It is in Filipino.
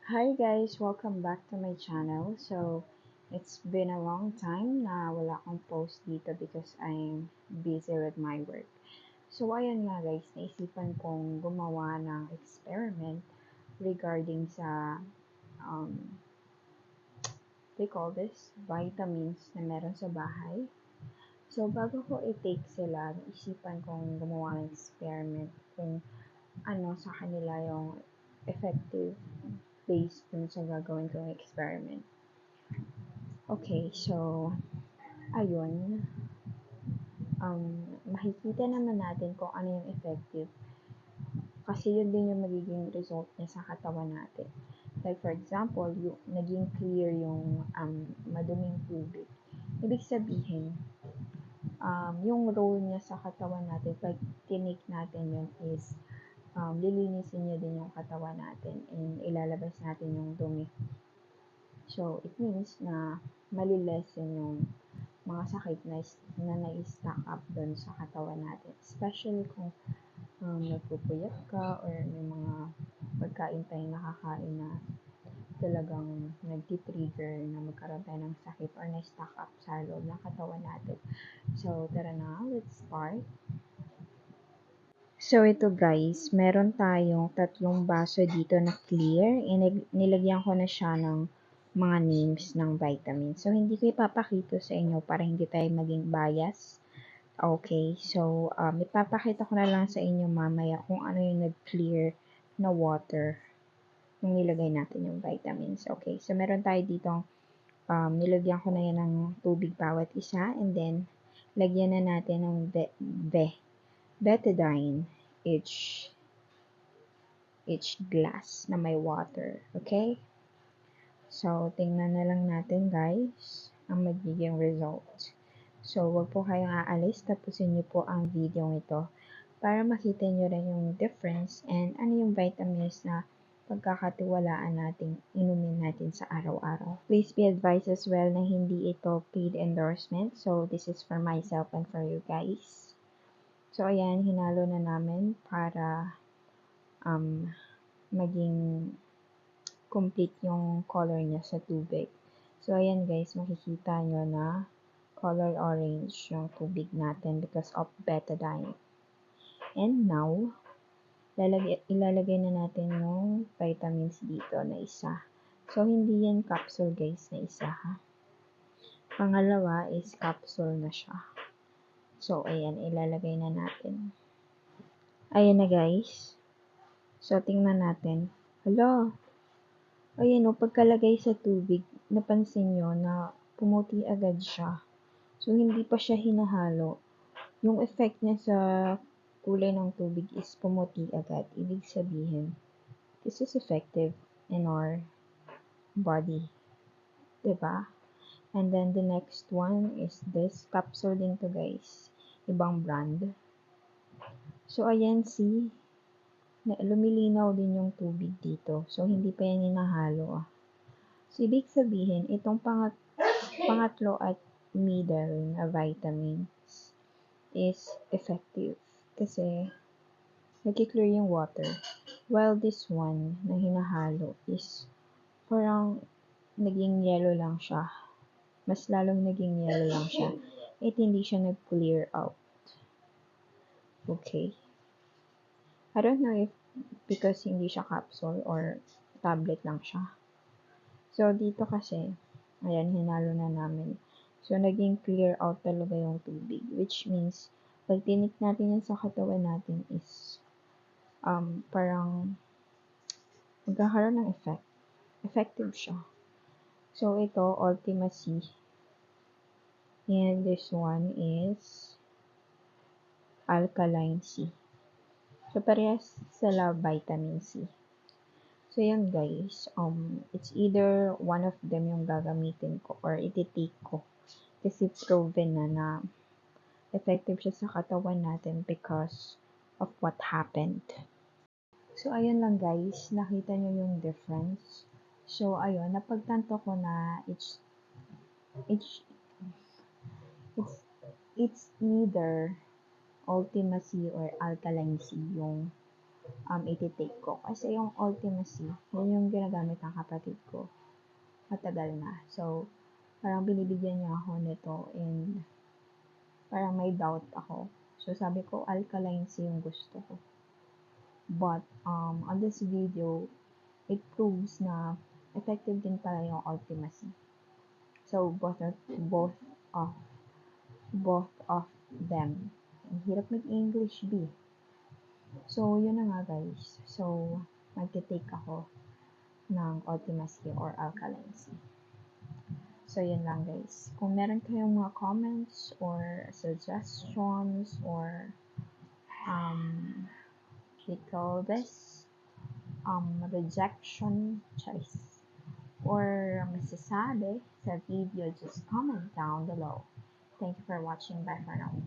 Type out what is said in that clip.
Hi guys! Welcome back to my channel. So, it's been a long time na wala akong post dito because I'm busy with my work. So, ayun nga guys, naisipan kong gumawa ng experiment regarding sa, they call this, vitamins na meron sa bahay. So, bago ko i-take sila, naisipan kong gumawa ng experiment kung ano sa kanila yung effective based dun sa gagawin kong experiment. Okay, so, ayun, makikita naman natin kung ano yung effective. Kasi yun din yung magiging result niya sa katawan natin. Like for example, yung naging clear yung maduming tubig. Ibig sabihin, yung role niya sa katawan natin, pag tinik natin yun is, lilinisin niya din yung katawan natin and ilalabas natin yung dumi. So, it means na malilesen yung mga sakit na na-stack up doon sa katawan natin. Especially kung nagpupuyat ka or may mga pagkain tayong nakakain na talagang nag-trigger na magkaroon tayo ng sakit or na-stack up sa loob ng katawan natin. So, tara na, let's start. So, ito guys, meron tayong tatlong baso dito na clear. Nilagyan ko na siya ng mga names ng vitamins. So, hindi ko ipapakita sa inyo para hindi tayo maging bias. Okay, so, ipapakita ko na lang sa inyo mamaya kung ano yung nag-clear na water nung nilagay natin yung vitamins. Okay, so meron tayo ditong, nilagyan ko na yan ng tubig bawat isa, and then, lagyan na natin ng betadine each glass na may water. Okay? So, tingnan na lang natin guys ang magiging result. So, wag po kayong aalis. Tapusin niyo po ang video ito para makita niyo rin yung difference and ano yung vitamins na pagkakatiwalaan natin inumin natin sa araw-araw. Please be advised as well na hindi ito paid endorsement. So, this is for myself and for you guys. So, ayan, hinalo na namin para maging complete yung color niya sa tubig. So, ayan guys, makikita nyo na color orange yung tubig natin because of betadine. And now, ilalagay na natin yung vitamins dito na isa. So, hindi yan capsule guys na isa ha. Pangalawa is capsule na siya. So, ayan, ilalagay na natin. Ayan na guys. So, tingnan natin. Hala! Ayan o, pagkalagay sa tubig, napansin nyo na pumuti agad siya. So, hindi pa siya hinahalo. Yung effect niya sa kulay ng tubig is pumuti agad. Ibig sabihin, this is effective in our body. Diba? And then, the next one is this capsule din to guys. Ibang brand. So, ayan, see? Lumilinaw din yung tubig dito. So, hindi pa yan hinahalo. So, ibig sabihin, itong pangatlo at middle na vitamins is effective kasi nag-clear yung water. While this one na hinahalo is parang naging yellow lang siya. Mas lalong naging yellow lang siya. At hindi siya nag-clear out. Okay. I don't know if because hindi siya capsule or tablet lang siya. So, dito kasi, ayan, hinalo na namin. So, naging clear out talaga yung tubig. Which means, pag tinik natin yan sa katawan natin is, parang, magkakaroon ng effect. Effective siya. So, ito, Ultima C. And this one is, Alkaline C. So, parehas sila vitamin C. So, yan guys, it's either one of them yung gagamitin ko or iti-take ko. Kasi proven na effective siya sa katawan natin because of what happened. So, ayun lang guys, nakita nyo yung difference. So, ayun, napagtanto ko na it's either Ultima C or Alkaline C yung iti-take ko. Kasi yung Ultimacy, yun yung ginagamit ng kapatid ko. Matagal na. So, parang binibigyan niya ako nito and parang may doubt ako. So, sabi ko, alkaline C yung gusto ko. But, on this video, it proves na effective din pala yung Ultimacy. So, of, both of them. Ang hirap mag-English, B. So, yun na nga guys. So, magte-take ako ng Ultimacy or Alkaline C. So, yun lang guys. Kung meron kayong mga comments or suggestions or we call this rejection choice or masasabi sa video, just comment down below. Thank you for watching. Bye for now.